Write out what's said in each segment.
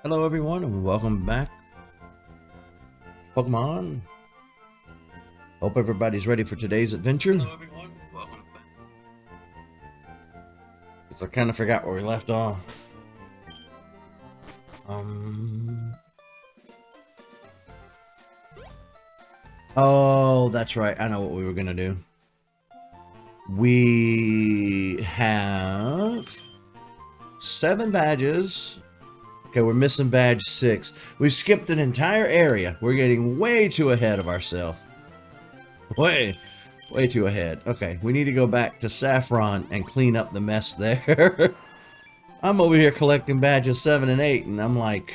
Hello everyone and welcome back Pokemon. Hope everybody's ready for today's adventure. Hello everyone, welcome back. Because I kind of forgot where we left off. Oh, that's right. I know what we were gonna do. We have 7 badges. Okay, we're missing badge 6. We skipped an entire area. We're getting way too ahead of ourselves. Way too ahead. Okay, we need to go back to Saffron and clean up the mess there. I'm over here collecting badges 7 and 8, and I'm like,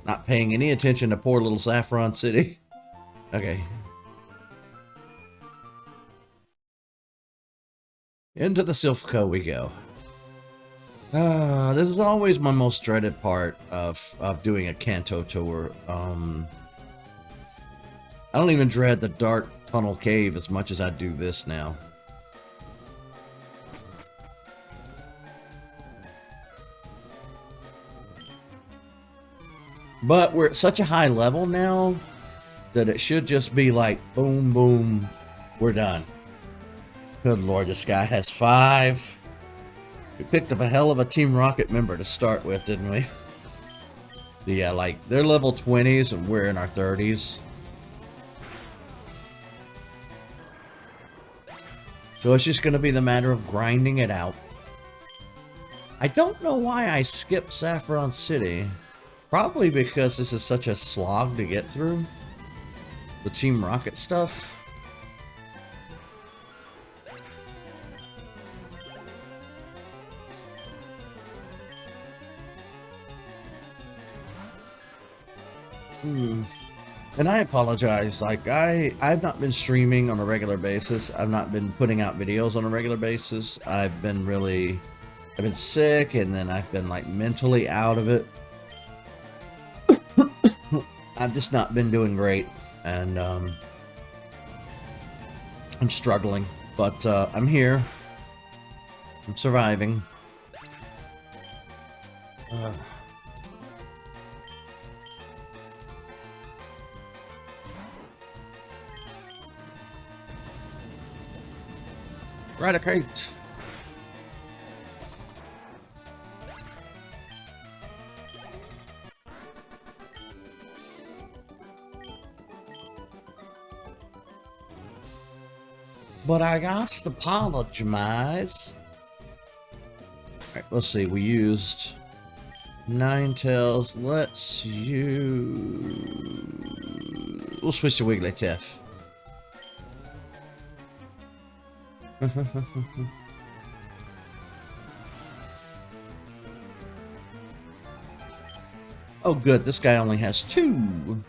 not paying any attention to poor little Saffron City. Okay. Into the Silphico we go. This is always my most dreaded part of doing a Kanto tour. I don't even dread the dark tunnel cave as much as I do this now. But we're at such a high level now that it should just be like, boom, boom, we're done. Good Lord, this guy has 5. We picked up a hell of a Team Rocket member to start with, didn't we? Yeah, like, they're level 20s and we're in our 30s. So it's just going to be the matter of grinding it out. I don't know why I skipped Saffron City. Probably because this is such a slog to get through. The Team Rocket stuff. And I apologize, like, I've not been streaming on a regular basis. I've not been putting out videos on a regular basis. I've been sick, and then I've been, like, mentally out of it. I've just not been doing great, and, I'm struggling. But, I'm here. I'm surviving. Raticate. But I got to apologize. Alright, let's see. We used Ninetales. We'll switch to Wigglytuff. Oh good, this guy only has 2.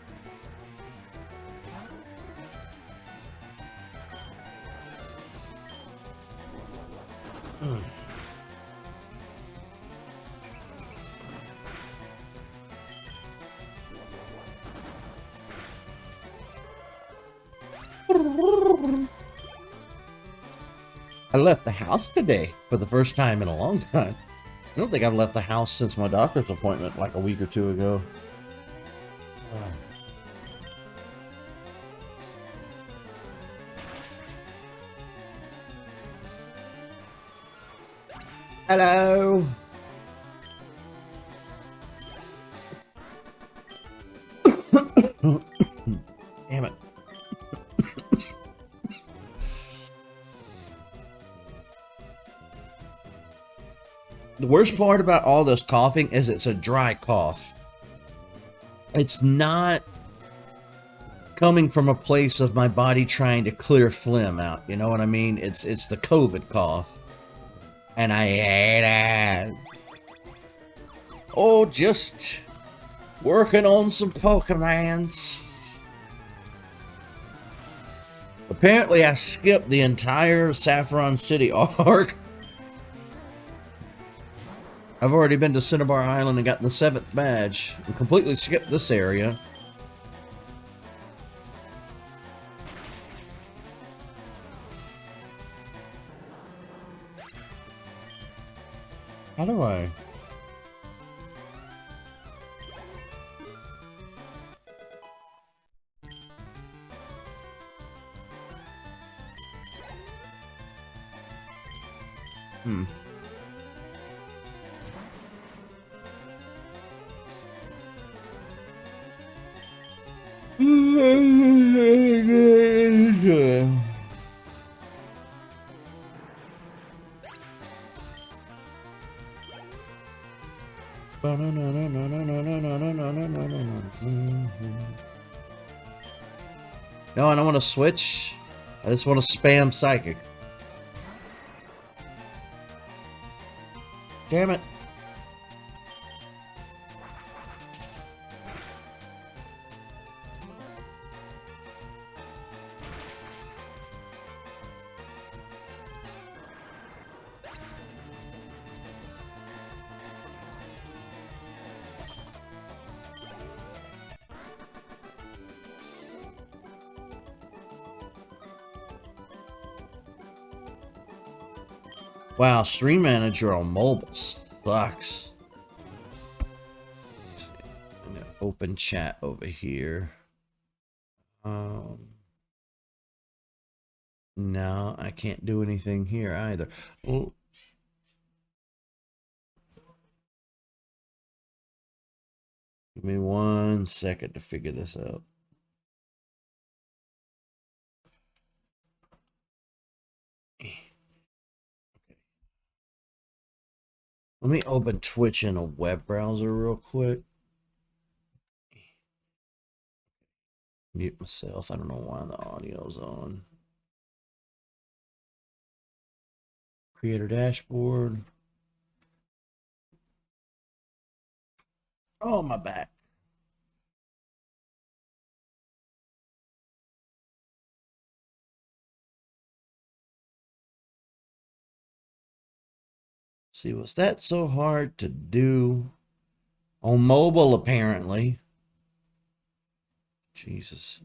I left the house today for the first time in a long time. I don't think I've left the house since my doctor's appointment like a week or 2 ago. Hello. Damn it. The worst part about all this coughing is it's a dry cough. It's not coming from a place of my body trying to clear phlegm out. You know what I mean? It's the COVID cough. And I hate it. Oh, just working on some Pokemons. Apparently I skipped the entire Saffron City arc. I've already been to Cinnabar Island and gotten the 7th badge. And completely skipped this area. How do I? Hmm. No, I don't want to switch. I just want to spam psychic. Damn it. Wow, Stream Manager on mobile sucks. I'm gonna open chat over here. No, I can't do anything here either. Well, give me 1 second to figure this out. Let me open Twitch in a web browser real quick. Mute myself. I don't know why the audio's on. Creator dashboard. Oh, my back. See, was that so hard to do? On mobile, apparently. Jesus.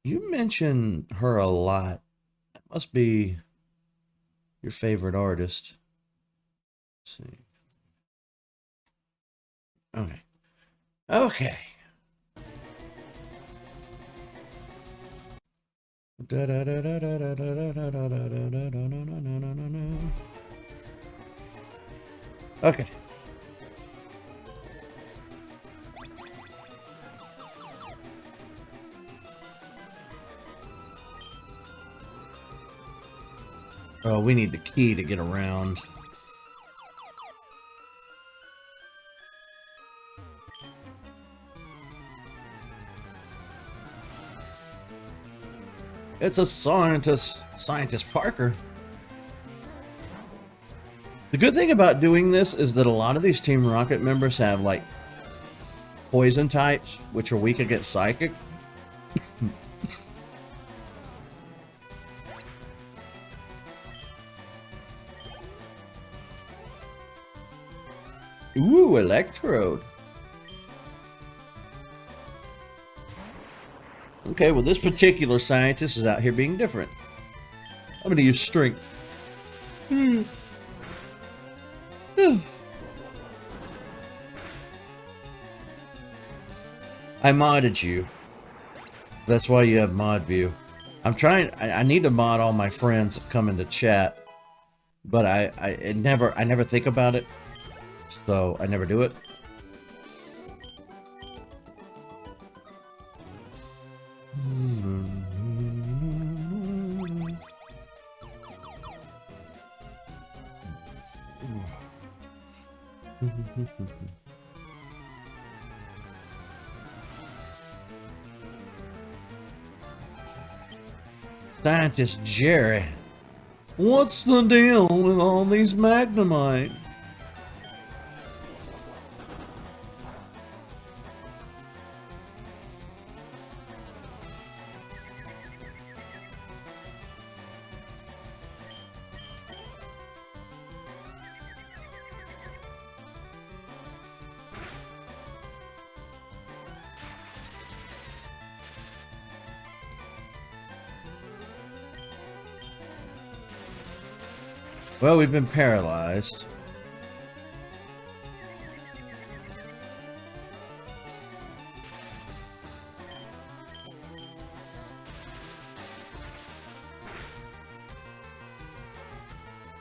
You mention her a lot. That must be your favorite artist. Let's see. Okay. Okay. Okay. Oh, we need the key to get around. It's a scientist Parker. The good thing about doing this is that a lot of these Team Rocket members have, like, poison types, which are weak against psychic. Ooh, electrode. Okay, well, this particular scientist is out here being different. I'm going to use strength. I modded you. That's why you have mod view. I'm trying. I need to mod all my friends that come into chat, but I never think about it, so I never do it. Scientist Jerry, what's the deal with all these Magnemite? Well, we've been paralyzed.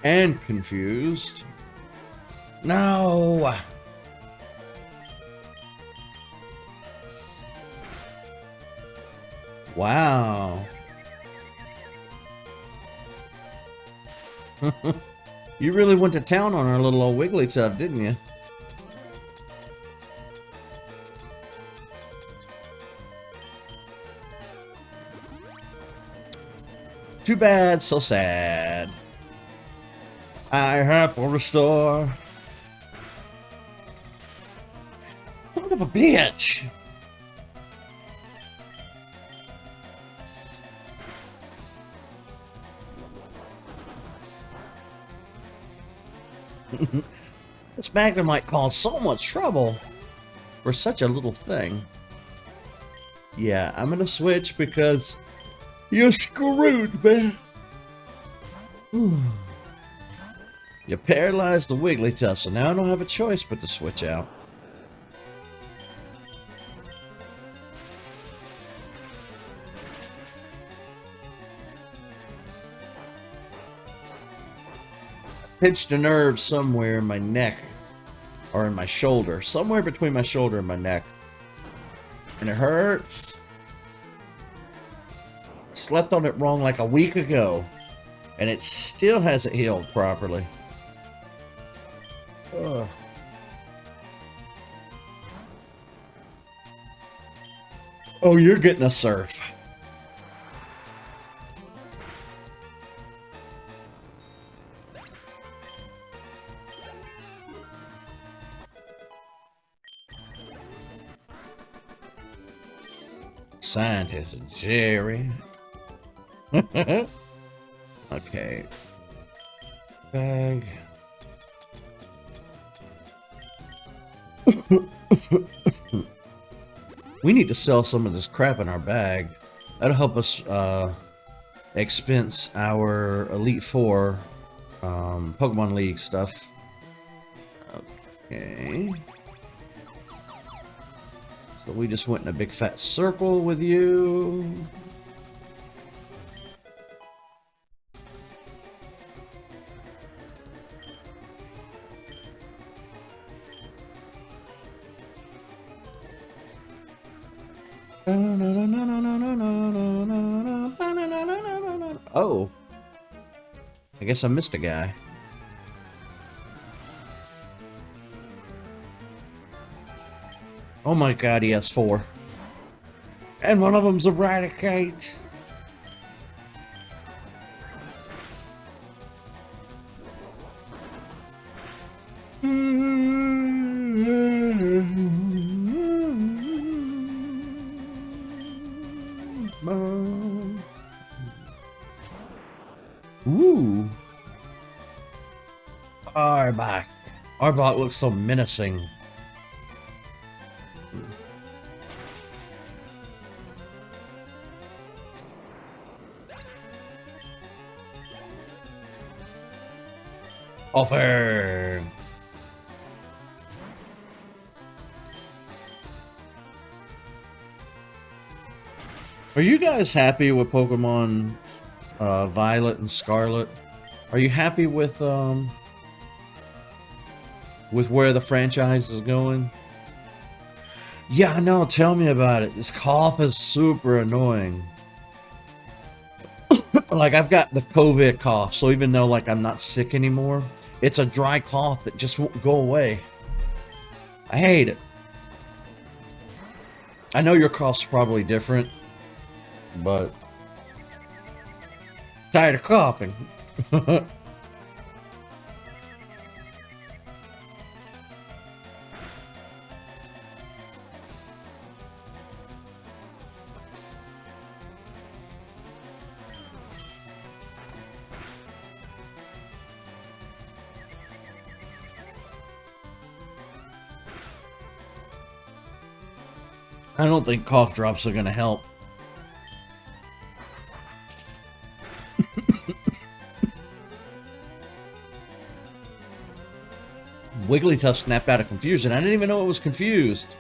and confused. No! Wow. You really went to town on our little old Wigglytuff, didn't you? Too bad, so sad. I have to restore. Son of a bitch! This Magnum might cause so much trouble for such a little thing. Yeah, I'm gonna switch because you're screwed, man. You paralyzed the Wigglytuff, so now I don't have a choice but to switch out. Pinched a nerve somewhere in my neck or in my shoulder, somewhere between my shoulder and my neck, and it hurts. I slept on it wrong like a week ago, and it still hasn't healed properly. Ugh. Oh, you're getting a surf. Scientist Jerry. Okay. Bag. We need to sell some of this crap in our bag. That'll help us expense our Elite Four Pokemon League stuff. Okay. So we just went in a big fat circle with you. Oh. I guess I missed a guy. Oh my god, he has 4. And one of them's a Raticate. Ooh. Arbok. Arbok looks so menacing. Offer. Are you guys happy with Pokemon Violet and Scarlet? Are you happy with where the franchise is going? Yeah, I know. Tell me about it. This cough is super annoying. Like, I've got the COVID cough, so even though like I'm not sick anymore, it's a dry cough that just won't go away. I hate it. I know your cough's probably different, but tired of coughing. I don't think cough drops are going to help. Wigglytuff snapped out of confusion. I didn't even know it was confused.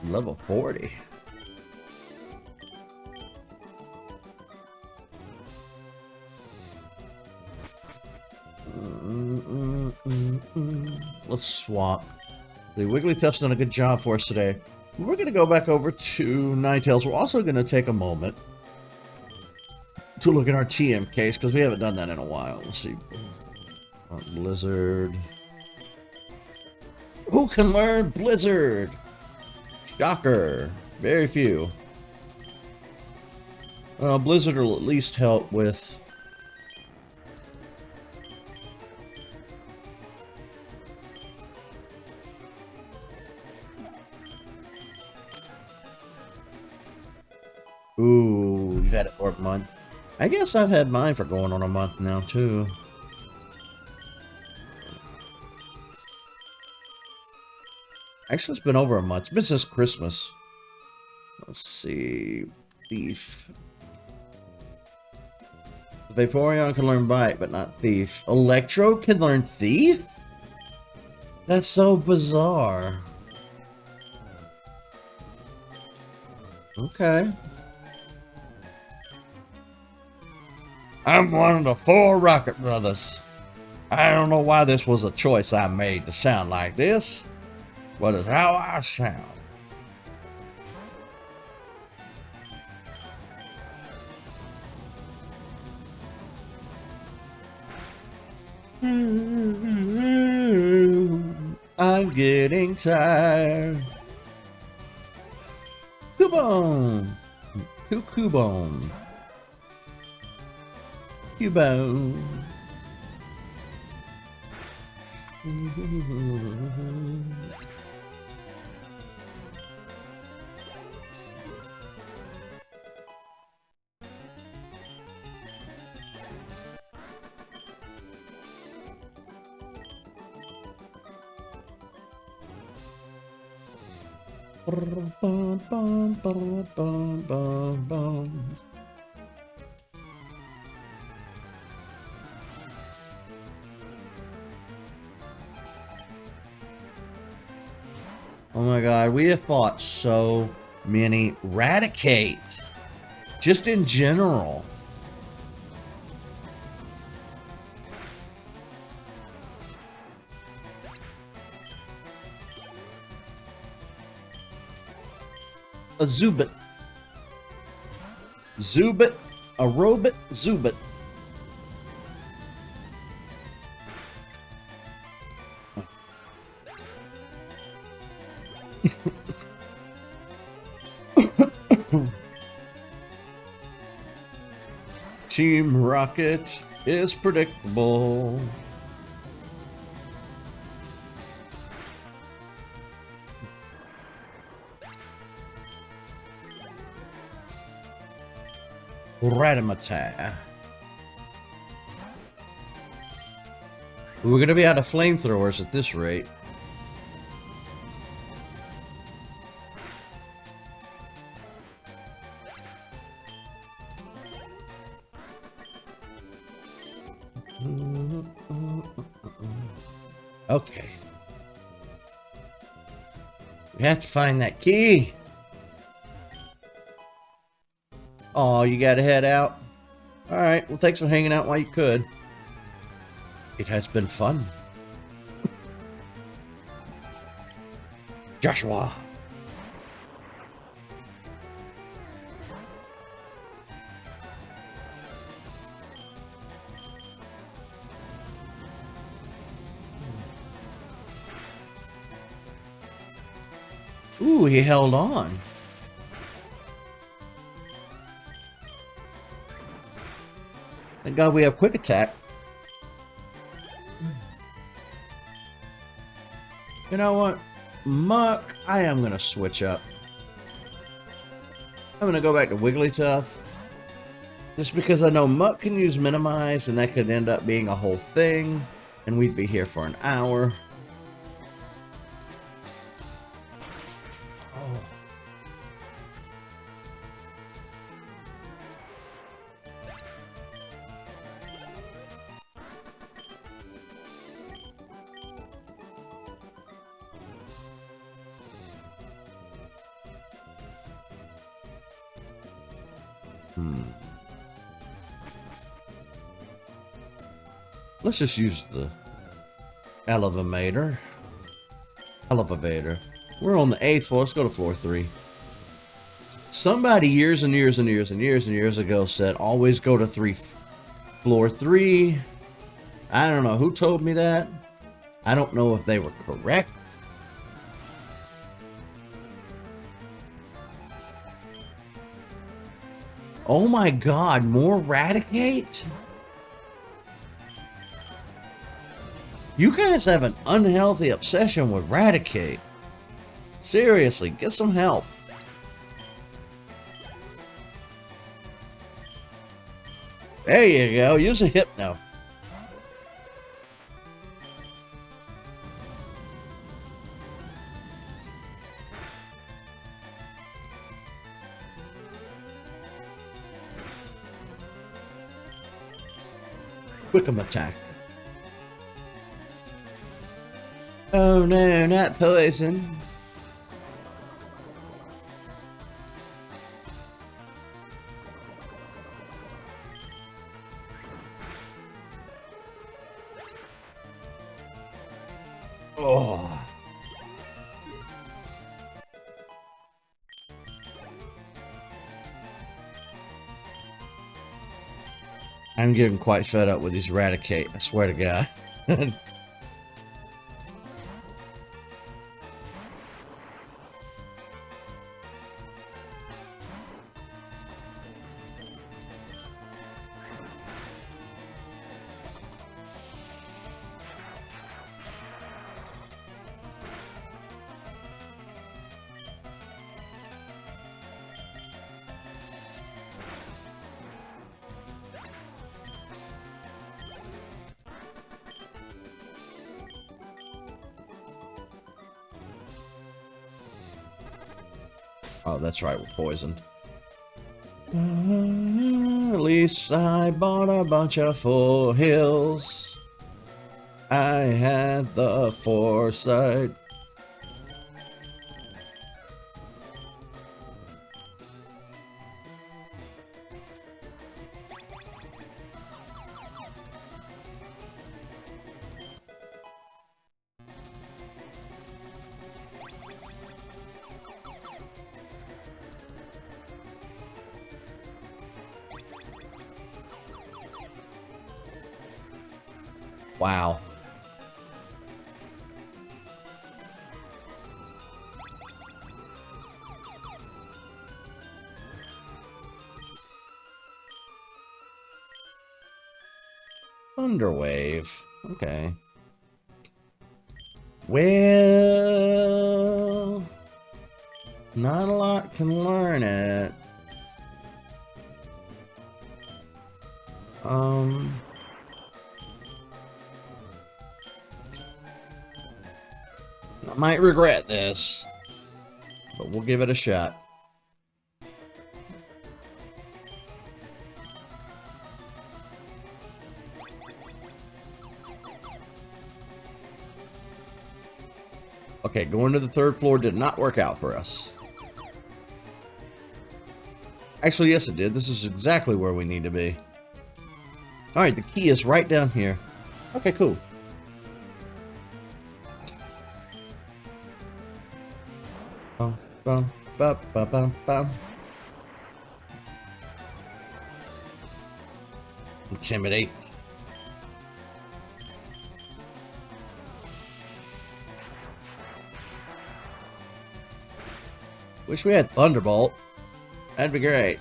Level 40. let's swap. The Wigglytuff's done a good job for us today. We're going to go back over to Ninetales. We're also going to take a moment to look at our TM case, because we haven't done that in a while. Let's see. Blizzard. Who can learn Blizzard? Shocker. Very few. Blizzard will at least help with... Ooh, you've had it for a month. I guess I've had mine for going on a month now, too. Actually, it's been over a month. It's been since Christmas. Let's see. Thief. Vaporeon can learn Bite, but not Thief. Electro can learn Thief? That's so bizarre. Okay. I'm one of the 4 Rocket Brothers. I don't know why this was a choice I made to sound like this, but it's how I sound. I'm getting tired. Cubone! Cubone. Cubone. Oh my god, we have fought so many Raticate. Just in general. A Zubit. Zubit. A Robit Zubit. Team Rocket is predictable. Ratimata. We're going to be out of flamethrowers at this rate. Okay. We have to find that key. Oh, you gotta head out? Alright, well thanks for hanging out while you could. It has been fun. Joshua. Ooh, he held on. Thank God we have quick attack. You know what? Muck, I am going to switch up. I'm going to go back to Wigglytuff. Just because I know Muck can use Minimize, and that could end up being a whole thing. And we'd be here for an hour. Oh. Let's just use the elevator. Elevator. We're on the 8th floor. Let's go to floor 3. Somebody years and years and years and years and years ago said, always go to floor 3. I don't know who told me that. I don't know if they were correct. Oh my god, more Raticate? You guys have an unhealthy obsession with Raticate. Seriously, get some help. There you go, use a Hypno. Quick attack. Oh no, not poison. Oh. I'm getting quite fed up with these Raticate, I swear to God. Oh, that's right, we're poisoned. At least I bought a bunch of full hills. I had the foresight. Wow. Thunderwave. Okay. Well, not a lot can learn it. I might regret this, but we'll give it a shot. Okay, going to the 3rd floor did not work out for us. Actually, yes it did. This is exactly where we need to be. Alright, the key is right down here. Okay, cool. Bum, bum, bum, bum, bum. Intimidate. Wish we had Thunderbolt. That'd be great.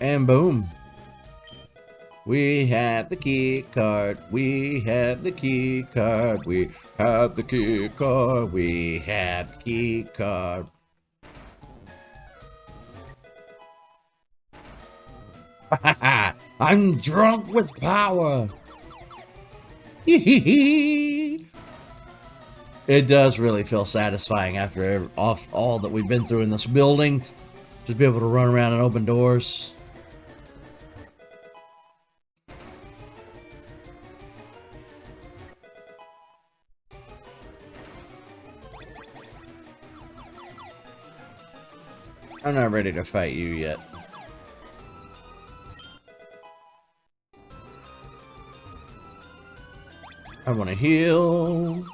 And boom. We have the key card. We have the key card. We have the key card. We have the key card. I'm drunk with power. It does really feel satisfying after all that we've been through in this building. Just be able to run around and open doors. I'm not ready to fight you yet. I want to heal.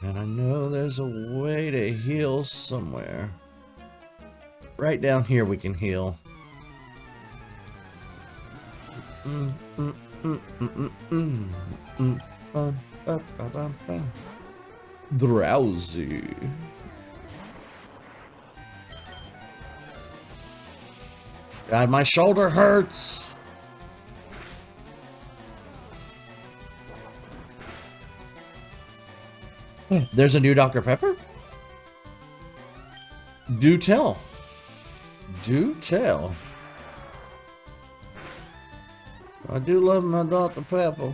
And I know there's a way to heal somewhere. Right down here we can heal. Drowsy. God, my shoulder hurts. There's a new Dr. Pepper? Do tell. Do tell. I do love my Dr. Pepper.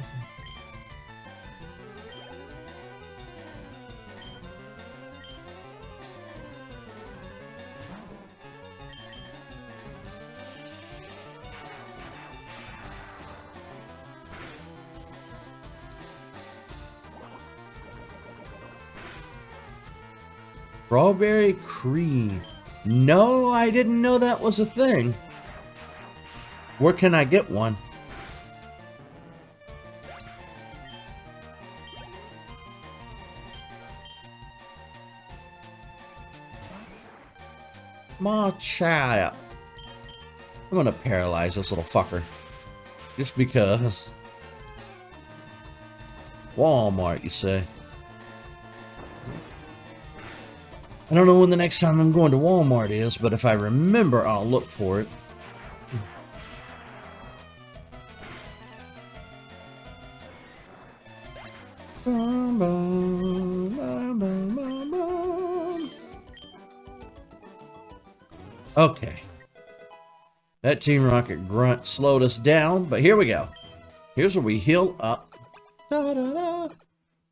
Strawberry cream. No, I didn't know that was a thing. Where can I get one? My child. I'm gonna paralyze this little fucker. Just because. Walmart, you say? I don't know when the next time I'm going to Walmart is, but if I remember, I'll look for it. Okay. That Team Rocket grunt slowed us down, but here we go. Here's where we heal up. Da, da, da.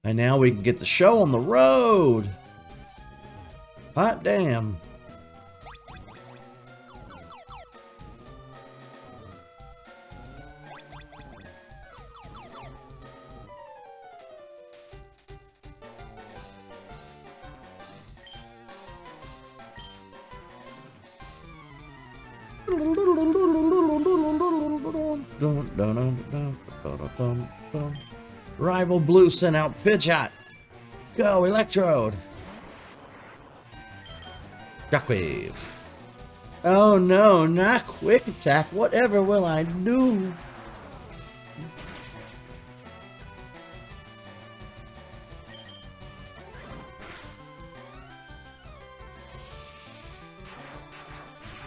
And now we can get the show on the road. Hot damn. Rival Blue sent out Pitch Hot. Go, Electrode. Shockwave. Oh no, not Quick Attack. Whatever will I do?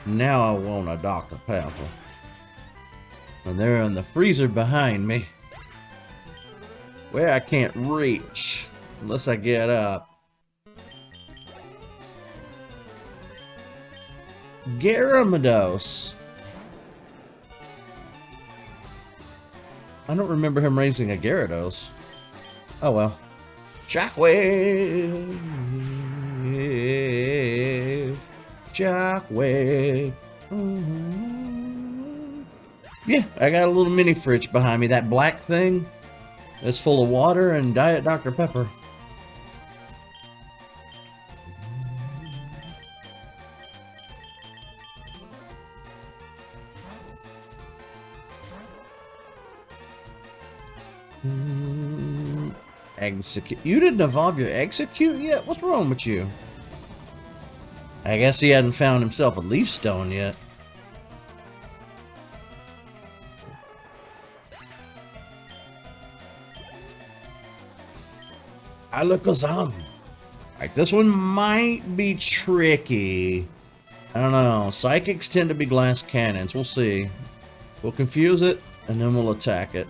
Now I want a Dr. Pepper. And they're in the freezer behind me, where I can't reach unless I get up. Gyarados. I don't remember him raising a Gyarados. Oh well. Shockwave. Shockwave. Yeah, I got a little mini fridge behind me. That black thing is full of water and Diet Dr. Pepper. Execute. You didn't evolve your Execute yet? What's wrong with you? I guess he hadn't found himself a Leaf Stone yet. Alakazam. Alright, this one might be tricky. I don't know. Psychics tend to be glass cannons. We'll see. We'll confuse it, and then we'll attack it.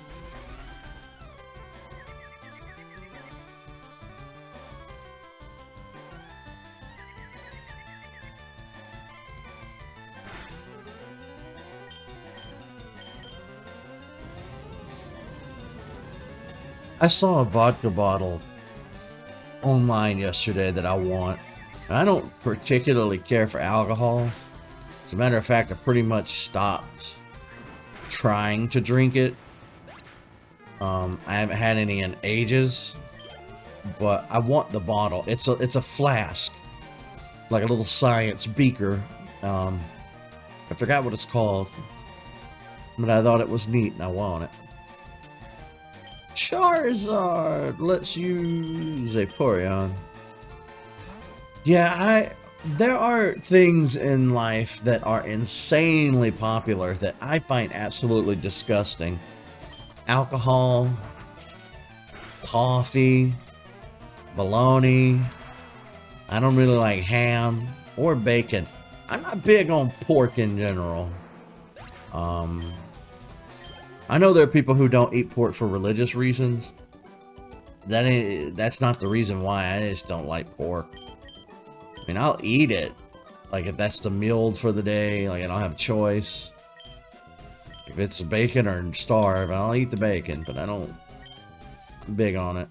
I saw a vodka bottle online yesterday that I want. I don't particularly care for alcohol. As a matter of fact, I pretty much stopped trying to drink it. I haven't had any in ages, but I want the bottle. It's a flask, like a little science beaker, I forgot what it's called, but I thought it was neat and I want it. Charizard! Let's use a Porygon. Yeah, there are things in life that are insanely popular that I find absolutely disgusting. Alcohol, coffee, bologna. I don't really like ham or bacon. I'm not big on pork in general. I know there are people who don't eat pork for religious reasons. That's not the reason why. I just don't like pork. I mean, I'll eat it. Like, if that's the meal for the day, like, I don't have a choice. If it's bacon or starve, I'll eat the bacon, but I don't... I'm big on it.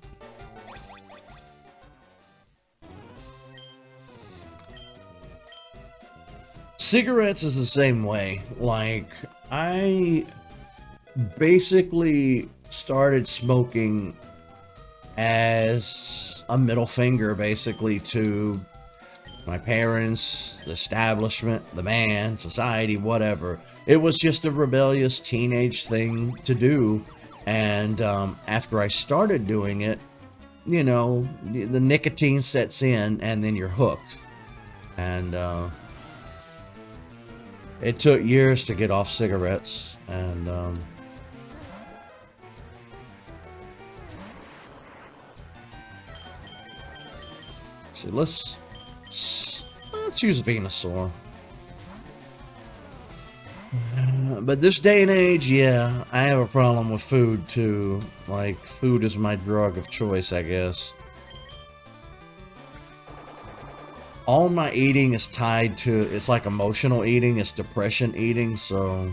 Cigarettes is the same way. Like, I basically started smoking as a middle finger, basically, to my parents, the establishment, the man, society, whatever. It was just a rebellious teenage thing to do. And after I started doing it, you know, the nicotine sets in and then you're hooked. And it took years to get off cigarettes. And see, let's use Venusaur. But this day and age, yeah, I have a problem with food too. Like, food is my drug of choice, I guess. All my eating is tied to, it's like emotional eating, it's depression eating, so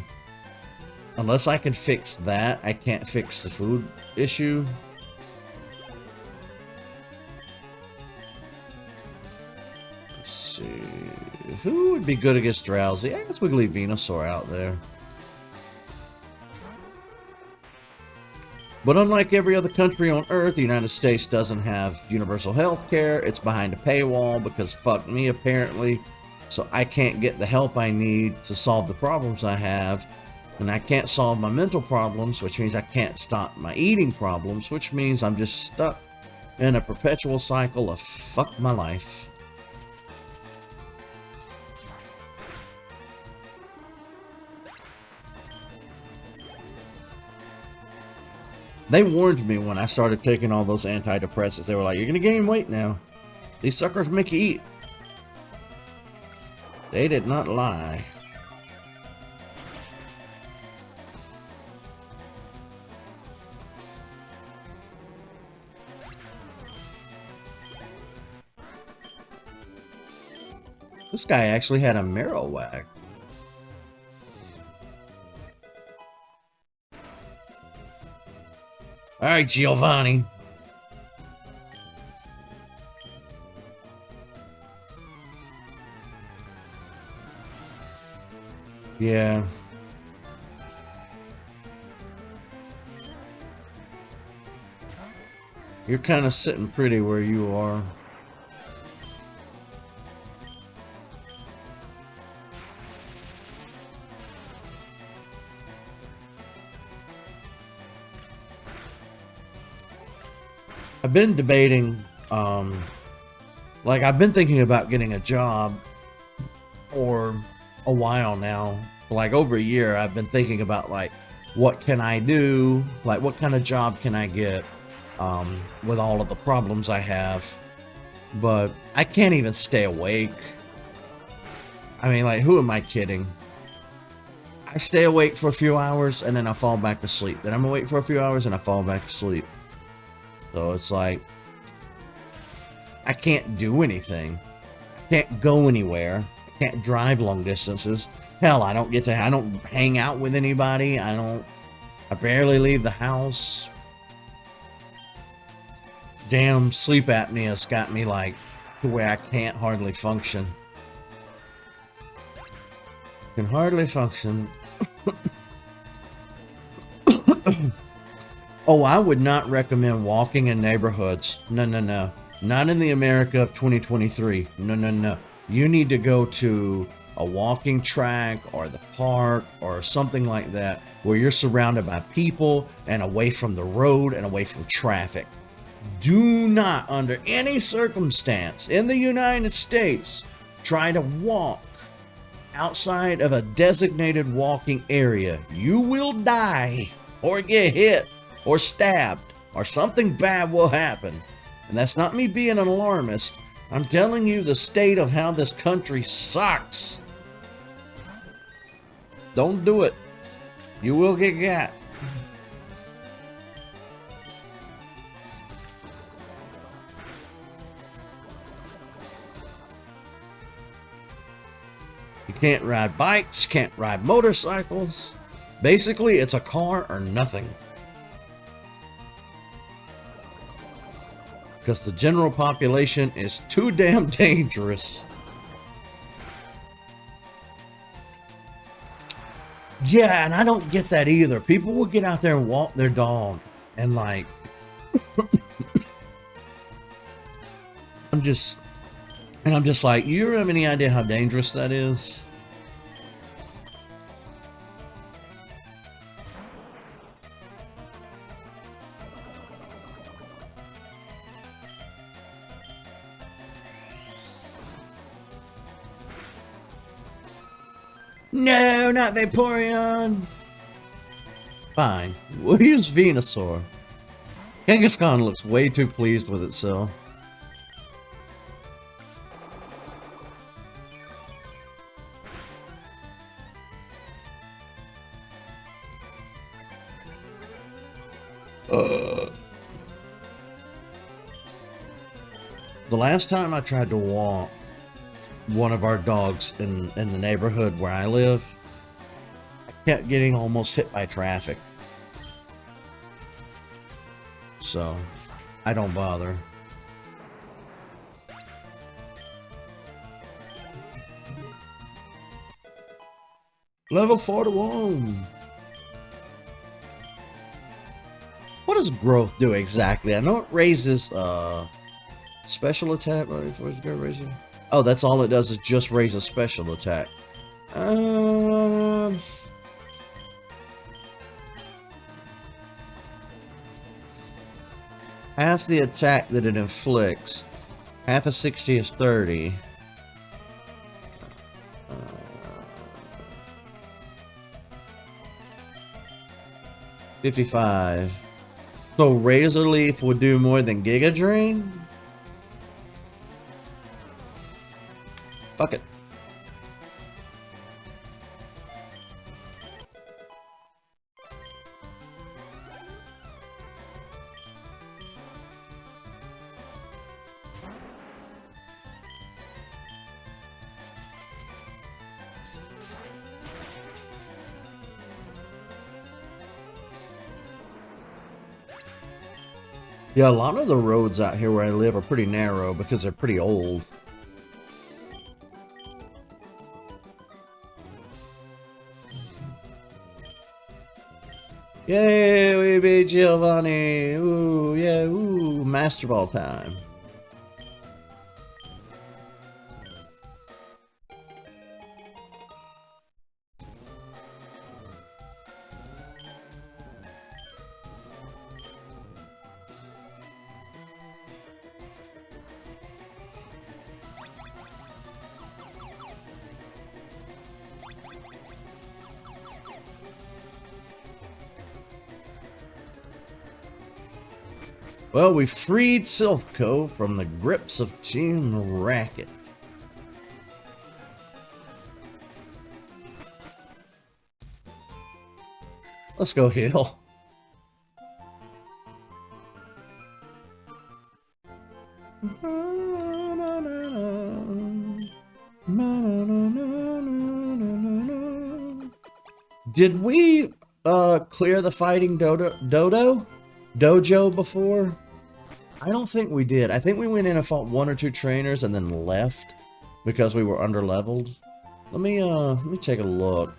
unless I can fix that, I can't fix the food issue. Let's see. Who would be good against Drowsy? I guess we could leave Venusaur out there. But unlike every other country on Earth, the United States doesn't have universal health care. It's behind a paywall because fuck me, apparently. So I can't get the help I need to solve the problems I have. And I can't solve my mental problems, which means I can't stop my eating problems, which means I'm just stuck in a perpetual cycle of fuck my life. They warned me when I started taking all those antidepressants. They were like, you're gonna gain weight now. These suckers make you eat. They did not lie. This guy actually had a Marowak. All right, Giovanni. Yeah. You're kind of sitting pretty where you are. I've been debating, like I've been thinking about getting a job for a while now. For like over a year, I've been thinking about like, what can I do? Like, what kind of job can I get with all of the problems I have? But I can't even stay awake. I mean, like, who am I kidding? I stay awake for a few hours and then I fall back to sleep. Then I'm awake for a few hours and I fall back to sleep. So it's like, I can't do anything. I can't go anywhere. I can't drive long distances. Hell, I don't hang out with anybody. I barely leave the house. Damn sleep apnea's got me like to where I can't hardly function. Can hardly function. Oh, I would not recommend walking in neighborhoods. No, no, no. Not in the America of 2023. No, no, no. You need to go to a walking track or the park or something like that where you're surrounded by people and away from the road and away from traffic. Do not, under any circumstance in the United States, try to walk outside of a designated walking area. You will die or get hit or stabbed or something bad will happen. And that's not me being an alarmist. I'm telling you the state of how this country sucks. Don't do it. You will get got. You can't ride bikes, can't ride motorcycles. Basically, it's a car or nothing. Because the general population is too damn dangerous. Yeah, and I don't get that either. People will get out there and walk their dog and like... I'm just like, you have any idea how dangerous that is? No, not Vaporeon. Fine, we'll use Venusaur. Kangaskhan looks way too pleased with itself. The last time I tried to walk one of our dogs in the neighborhood where I live, I kept getting almost hit by traffic. So, I don't bother. Level 41. What does growth do exactly? I know it raises special attack. Oh, that's all it does is just raise a special attack. Half the attack that it inflicts. Half of 60 is 30. 55. So Razor Leaf would do more than Giga Drain? Fuck it. Yeah, a lot of the roads out here where I live are pretty narrow because they're pretty old. Yay, we beat Giovanni! Ooh, yeah, ooh, Master Ball time. Well, we freed Silpho from the grips of Team Racket. Let's go heal. Did we clear the fighting dojo before? I don't think we did. I think we went in and fought one or two trainers and then left because we were underleveled. Let me take a look.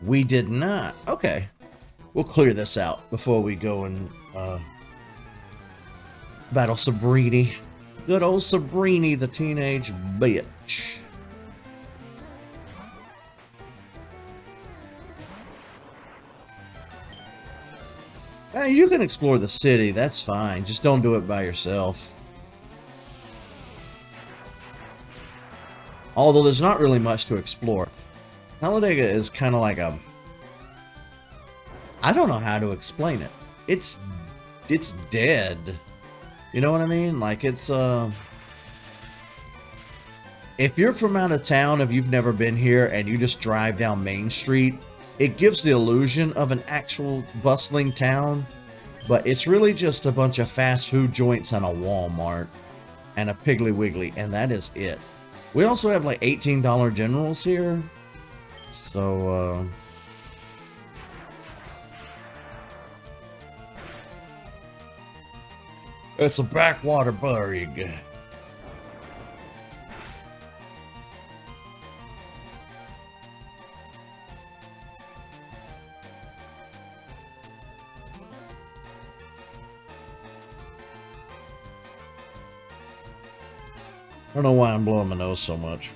We did not. Okay. We'll clear this out before we go and Battle Sabrini. Good old Sabrini, the teenage bitch. Hey, you can explore the city, that's fine. Just don't do it by yourself. Although there's not really much to explore. Talladega is kind of like a... I don't know how to explain it. It's dead. You know what I mean? Like, it's, if you're from out of town, if you've never been here, and you just drive down Main Street, it gives the illusion of an actual bustling town, but it's really just a bunch of fast food joints and a Walmart and a Piggly Wiggly, and that is it. We also have like $18 generals here, so, it's a backwater burg. I don't know why I'm blowing my nose so much.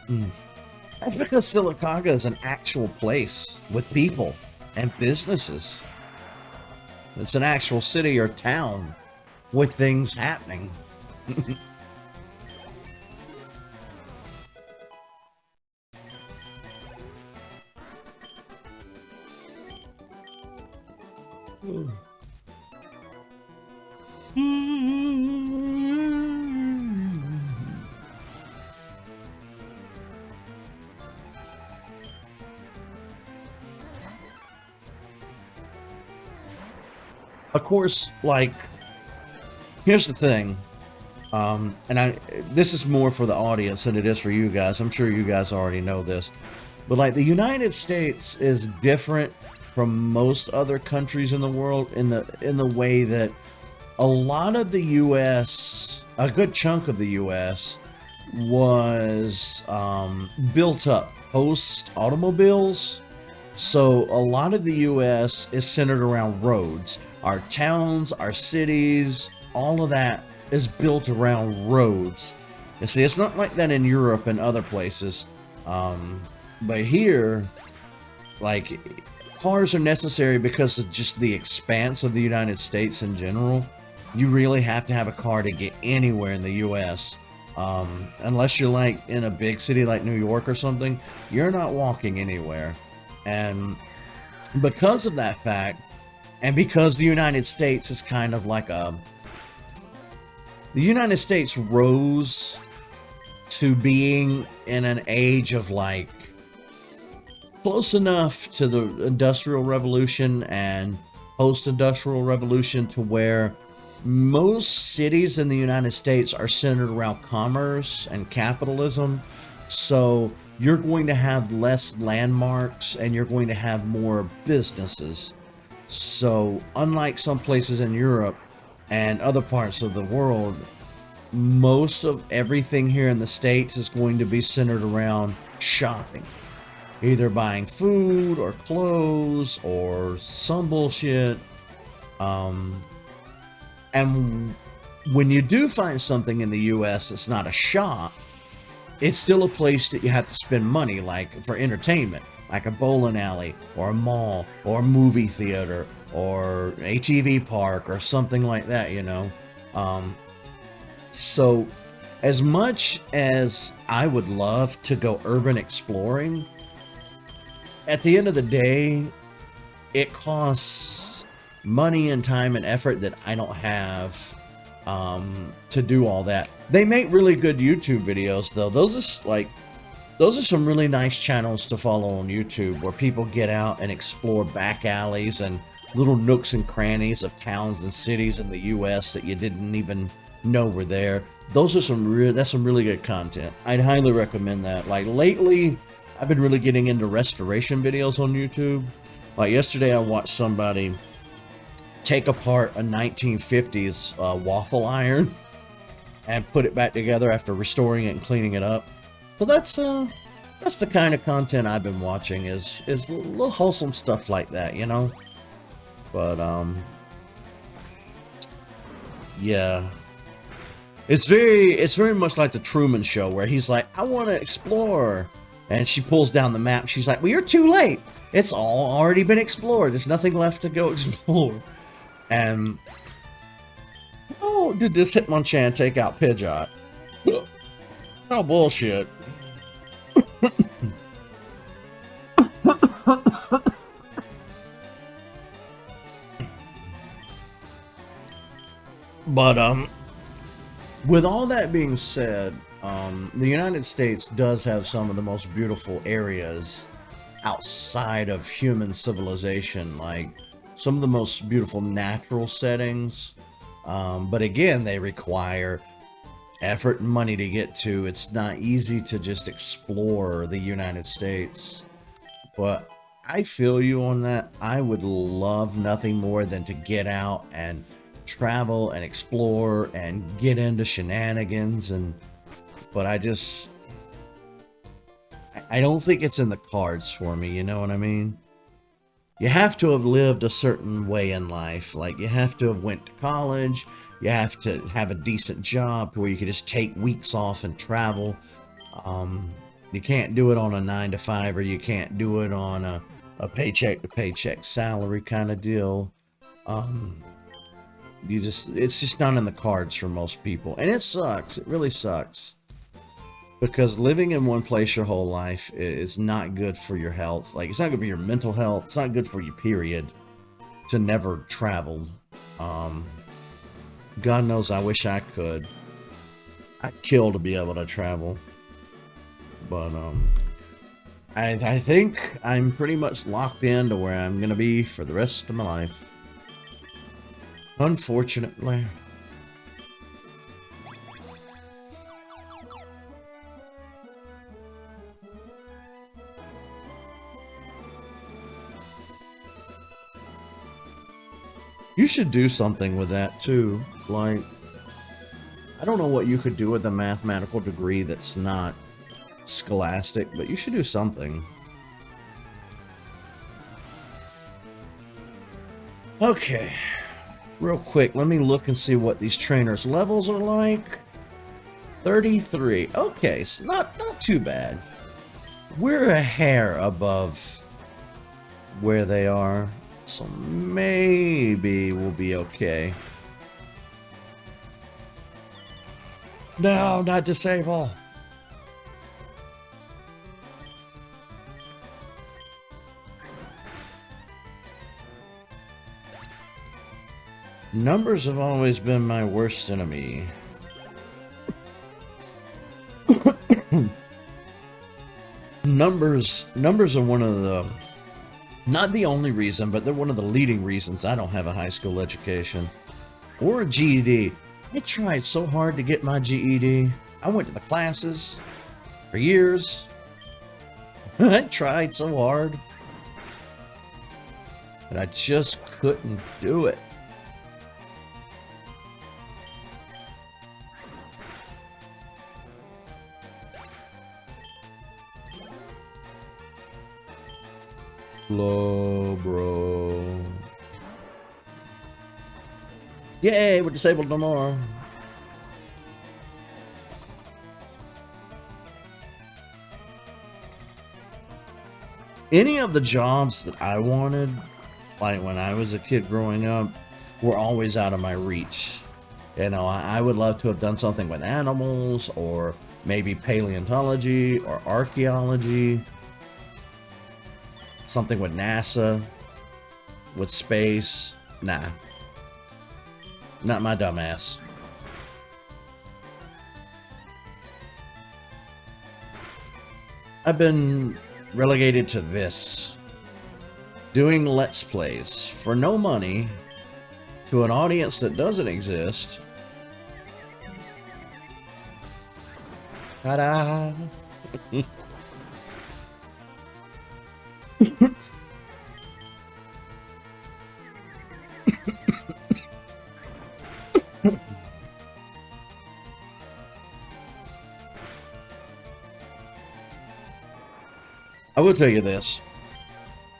That's because Silicaga is an actual place with people and businesses. It's an actual city or town with things happening. Of course, like, here's the thing, this is more for the audience than it is for you guys. I'm sure you guys already know this, but like the United States is different from most other countries in the world in the way that a lot of the U.S., a good chunk of the U.S. was built up post automobiles. So a lot of the U.S. is centered around roads. Our towns, our cities, all of that is built around roads. You see, it's not like that in Europe and other places. But here, like, cars are necessary because of just the expanse of the United States in general. You really have to have a car to get anywhere in the U.S. Unless you're like in a big city like New York or something, you're not walking anywhere. And because of that fact, and because the United States is kind of like the United States rose to being in an age of like close enough to the Industrial Revolution and post-Industrial Revolution to where most cities in the United States are centered around commerce and capitalism. So you're going to have less landmarks and you're going to have more businesses. So unlike some places in Europe and other parts of the world, most of everything here in the States is going to be centered around shopping. Either buying food or clothes or some bullshit. And when you do find something in the US that's not a shop, it's still a place that you have to spend money, like for entertainment, like a bowling alley or a mall or a movie theater or an ATV park or something like that, you know. So as much as I would love to go urban exploring, at the end of the day, it costs money and time and effort that I don't have to do all that. They make really good YouTube videos though. Those are some really nice channels to follow on YouTube where people get out and explore back alleys and little nooks and crannies of towns and cities in the US that you didn't even know were there. That's some really good content. I'd highly recommend that. Like lately, I've been really getting into restoration videos on YouTube. Like yesterday I watched somebody take apart a 1950s waffle iron and put it back together after restoring it and cleaning it up. So that's the kind of content I've been watching, is little wholesome stuff like that, you know? But, yeah. It's very much like the Truman Show, where he's like, I want to explore. And she pulls down the map. She's like, well, you're too late. It's all already been explored. There's nothing left to go explore. And, oh, did this Hitmonchan take out Pidgeot? Oh, bullshit. But, with all that being said, the United States does have some of the most beautiful areas outside of human civilization, like some of the most beautiful natural settings. But again, they require effort and money to get to. It's not easy to just explore the United States. But I feel you on that. I would love nothing more than to get out and travel and explore and get into shenanigans, but I don't think it's in the cards for me, you know what I mean? You have to have lived a certain way in life. Like, you have to have went to college, you have to have a decent job where you could just take weeks off and travel. You can't do it on a 9-to-5, or you can't do it on a paycheck to paycheck salary kind of deal. It's just not in the cards for most people, and it sucks. It really sucks, because living in one place your whole life is not good for your health. Like, it's not good for your mental health. It's not good for you, period, to never travel. God knows I wish I could. I'd kill to be able to travel. But I think I'm pretty much locked into where I'm gonna be for the rest of my life, unfortunately. You should do something with that too. Like, I don't know what you could do with a mathematical degree that's not scholastic, but you should do something. Okay, real quick, let me look and see what these trainers' levels are like. 33. Okay, so not too bad. We're a hair above where they are, so maybe we'll be okay. No, not disable. Numbers have always been my worst enemy. Numbers are one of the, not the only reason, but they're one of the leading reasons I don't have a high school education or a GED. I tried so hard to get my GED. I went to the classes for years. I tried so hard, but I just couldn't do it. Slow, bro. Yay, we're disabled no more. Any of the jobs that I wanted, like when I was a kid growing up, were always out of my reach. You know, I would love to have done something with animals, or maybe paleontology or archaeology. Something with NASA, with space. Nah. Not my dumbass. I've been relegated to this. Doing Let's Plays for no money to an audience that doesn't exist. Ta-da! I will tell you this,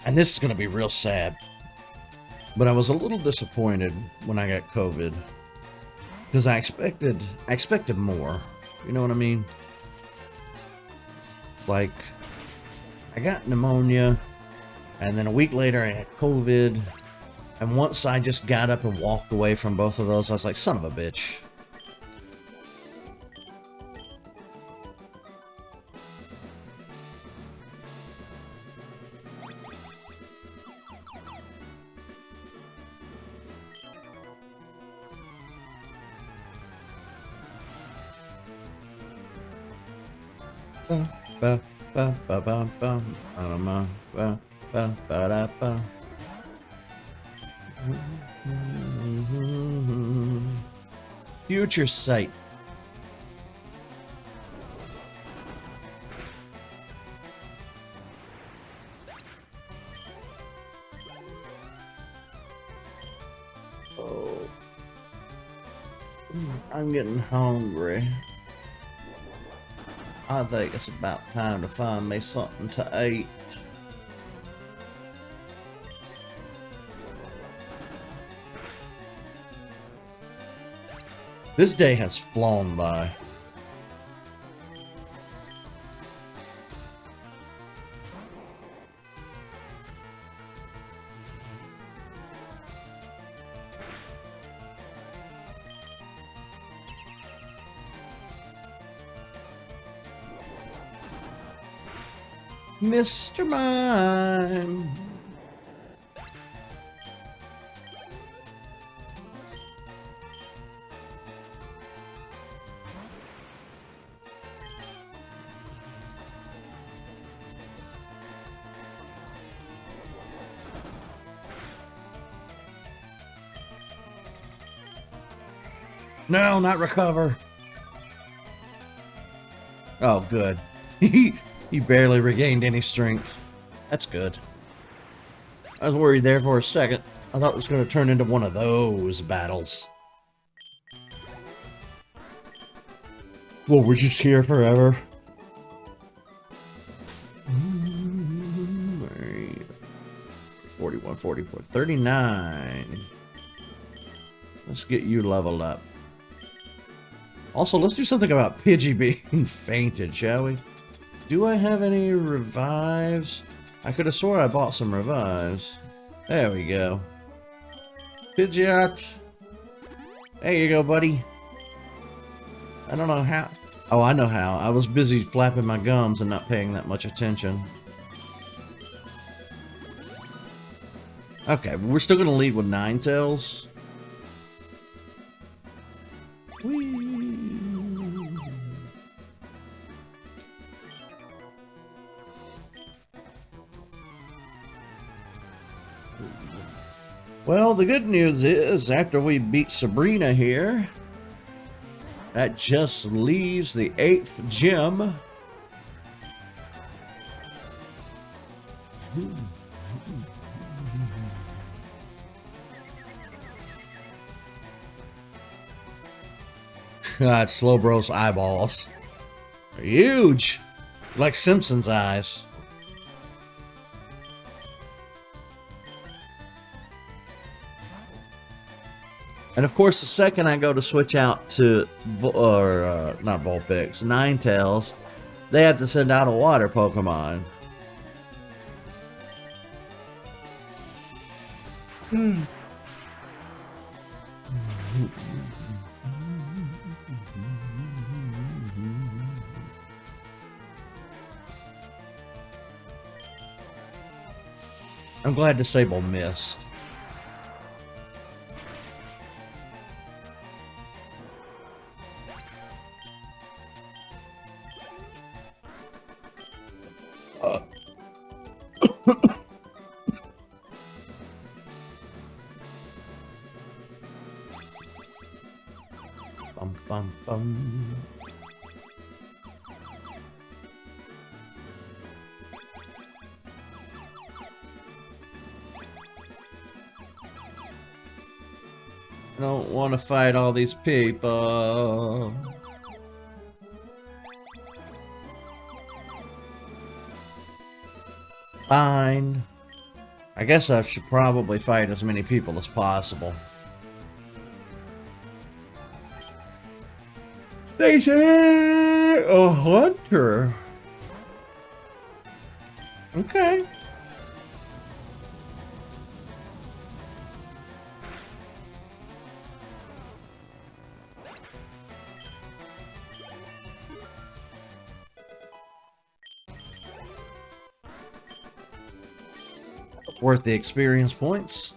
and this is going to be real sad, but I was a little disappointed when I got COVID because I expected more. You know what I mean? Like, I got pneumonia, and then a week later I had COVID, and once I just got up and walked away from both of those, I was like, son of a bitch. Ba, ba, ba, ba, ba, ba, ba, ba, ba, da, ba. Future sight. Oh, I'm getting hungry. I think it's about time to find me something to eat. This day has flown by. Mr. Mime. No, not recover. Oh, good. He barely regained any strength. That's good. I was worried there for a second. I thought it was going to turn into one of those battles. Well, we're just here forever. 41, 44, 39. Let's get you leveled up. Also, let's do something about Pidgey being fainted, shall we? Do I have any revives? I could have swore I bought some revives. There we go. Pidgeot. There you go, buddy. I don't know how. Oh, I know how. I was busy flapping my gums and not paying that much attention. Okay, we're still going to lead with Ninetales. Whee! Well, the good news is, after we beat Sabrina here, that just leaves the 8th gym. God, Slowbro's eyeballs are huge, like Simpson's eyes. And of course, the second I go to switch out to, not Vulpix, Ninetales, they have to send out a water Pokemon. I'm glad Disable missed. Bum, bum, bum. I don't want to fight all these people. Fine. I guess I should probably fight as many people as possible. Stacy! A hunter. Okay. It's worth the experience points.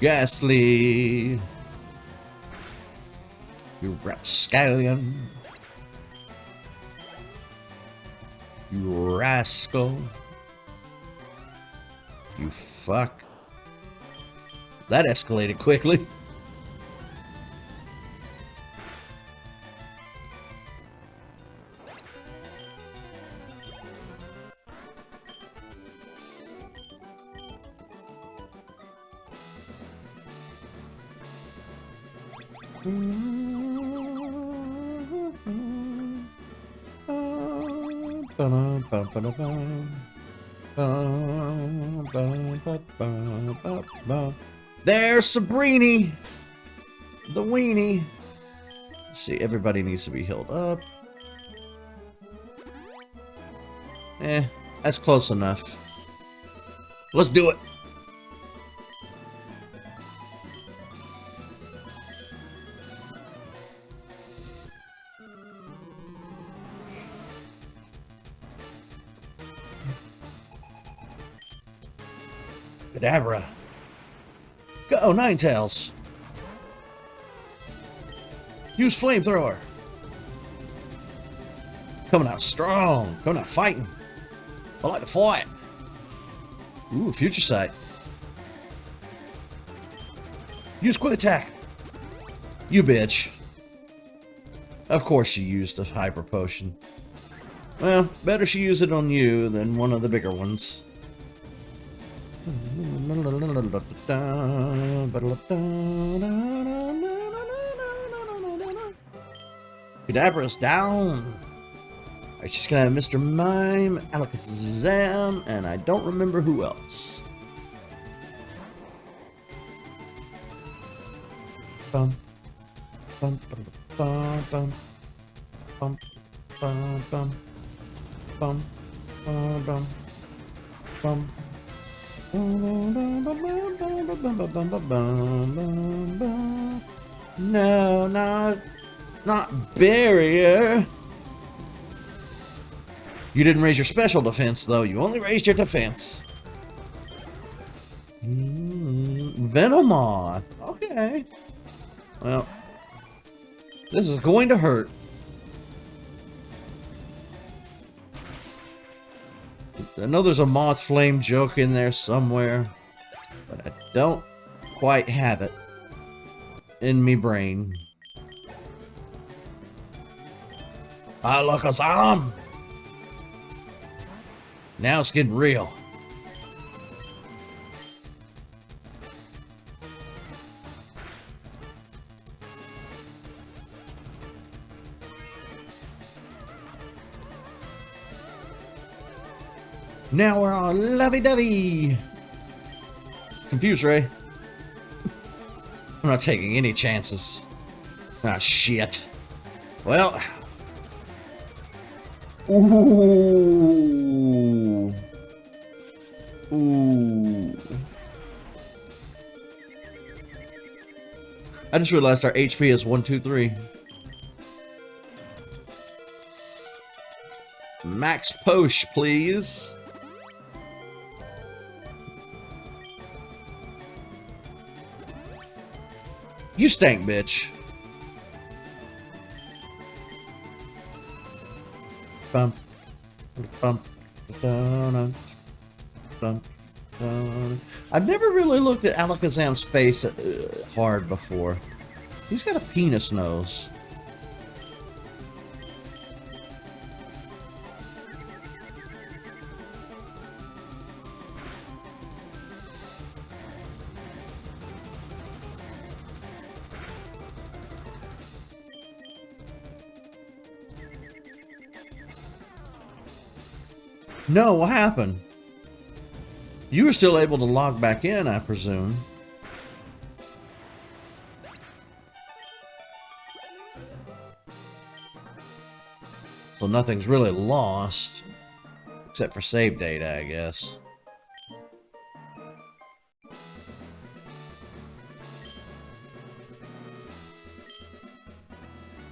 Ghastly. You rapscallion. You rascal. You fuck. That escalated quickly. There's Sabrini, the weenie. See, everybody needs to be healed up. That's close enough. Let's do it. Cadabra. Go, Ninetales. Use flamethrower. Coming out strong. Coming out fighting. I like to fight. Ooh, future sight. Use quick attack. You bitch. Of course she used a hyper potion. Well, better she use it on you than one of the bigger ones. Cadabra's down. Alright, she's gonna have Mr. Mime, Alakazam, and I don't remember who else. Bum, bum, bum, bum, bum, bum, bum, bum, bum, bum, bum. No, not barrier. You didn't raise your special defense, though. You only raised your defense. Venomoth. Okay. Well, this is going to hurt. I know there's a moth flame joke in there somewhere, but I don't quite have it in me brain. Alakazam! Now it's getting real. Now we're on lovey-dovey. Confused, Ray. I'm not taking any chances. Ah, shit. Well. Ooh. Ooh. I just realized our HP is 1, 2, 3. Max Posh, please. You stank, bitch. Bump, bump, bump, bump, I've never really looked at Alakazam's face hard before. He's got a penis nose. No, what happened? You were still able to log back in, I presume. So nothing's really lost. Except for save data, I guess.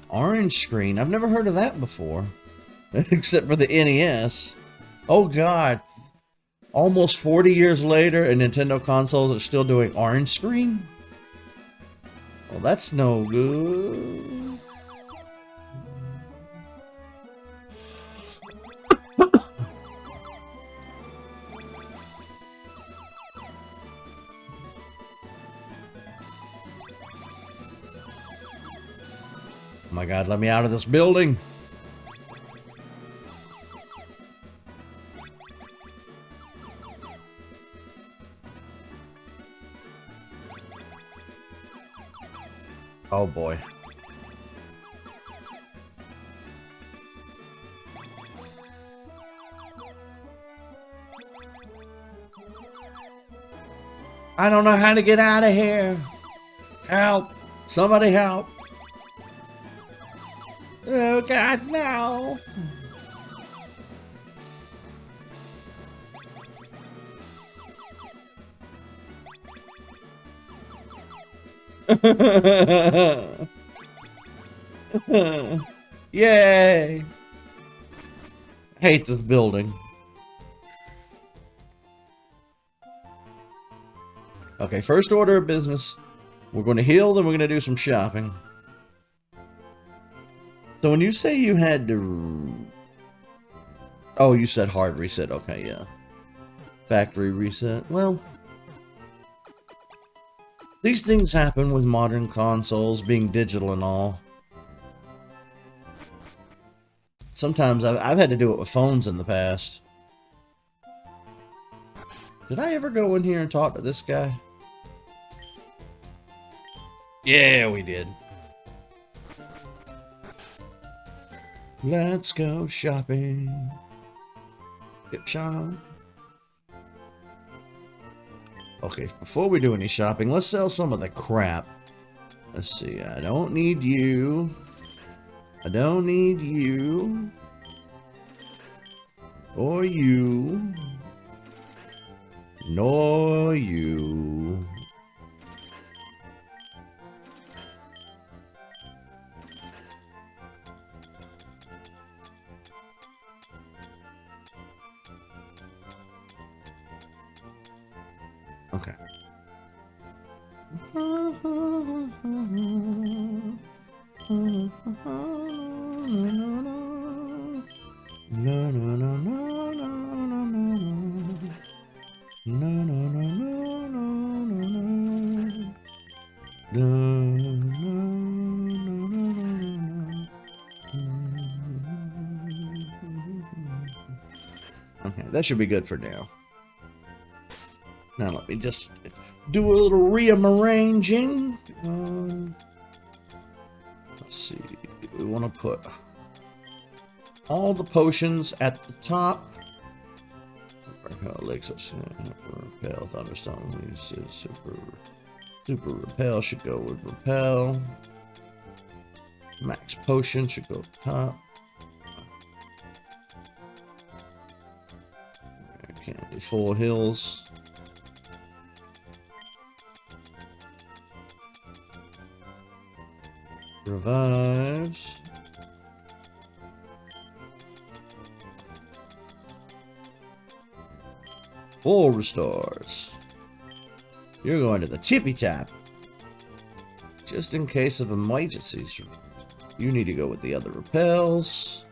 Orange screen? I've never heard of that before. Except for the NES. Oh god. Almost 40 years later and Nintendo consoles are still doing orange screen? Well, that's no good. Oh my god, let me out of this building. Oh boy. I don't know how to get out of here. Help. Somebody help. Oh god, no. Yay! I hate this building. Okay, first order of business. We're going to heal, then we're going to do some shopping. So when you say you had to... Oh, you said hard reset. Okay, yeah. Factory reset. Well... These things happen with modern consoles being digital and all. Sometimes I've had to do it with phones in the past. Did I ever go in here and talk to this guy? Yeah, we did. Let's go shopping. Get shop. Okay, before we do any shopping, let's sell some of the crap. Let's see, I don't need you. I don't need you. Or you. Nor you. Okay. Okay, that should be good for now. Now let me just do a little rearranging. Let's see. We want to put all the potions at the top. Repel, Thunderstone. Super Repel should go with Repel. Max Potion should go at the top. Can't do Full Hills. Revives. Full restores. You're going to the tippy tap. Just in case of emergencies. You need to go with the other repels.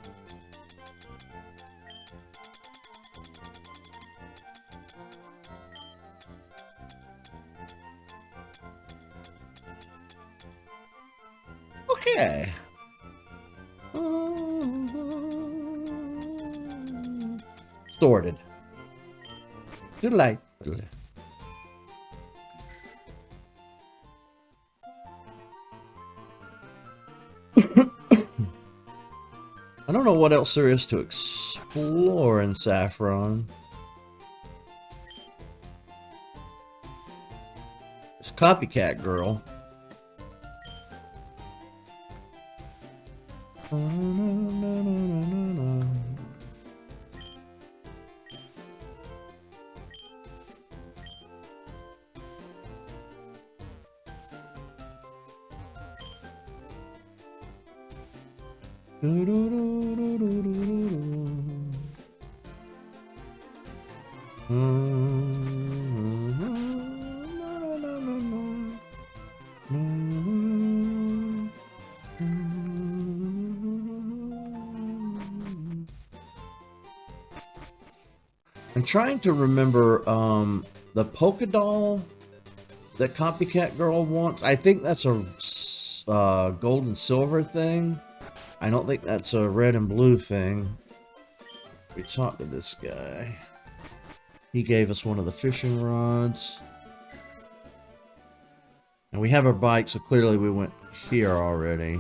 distorted. Delightful. I don't know what else there is to explore in Saffron. This copycat girl. I'm trying to remember the polka doll that copycat girl wants. I think that's a gold and silver thing. I don't think that's a red and blue thing. We talked to this guy. He gave us one of the fishing rods. And we have our bike, so clearly we went here already.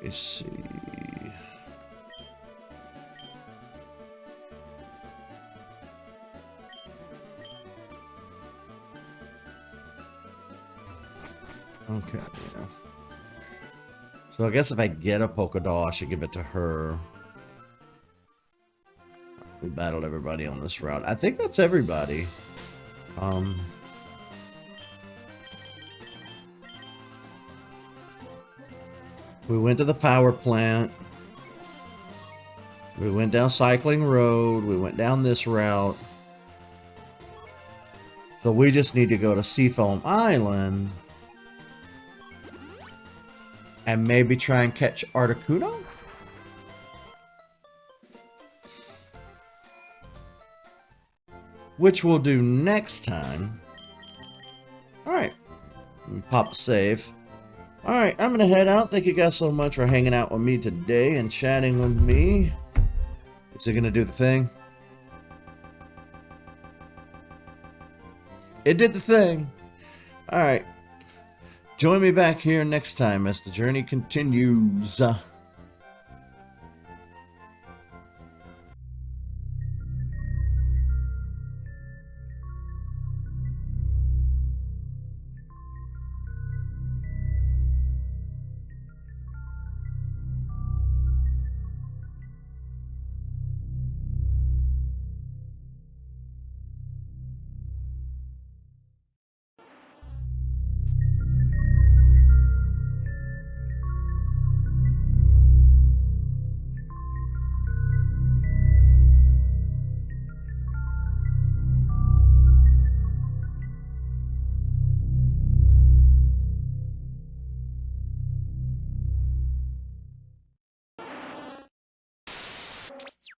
Let's see. Okay, yeah. So I guess if I get a polka doll, I should give it to her. We battled everybody on this route. I think that's everybody. We went to the power plant. We went down Cycling Road. We went down this route. So we just need to go to Seafoam Island. And maybe try and catch Articuno? Which we'll do next time. Alright. Pop a save. Alright, I'm gonna head out. Thank you guys so much for hanging out with me today and chatting with me. Is it gonna do the thing? It did the thing. Alright. Join me back here next time as the journey continues.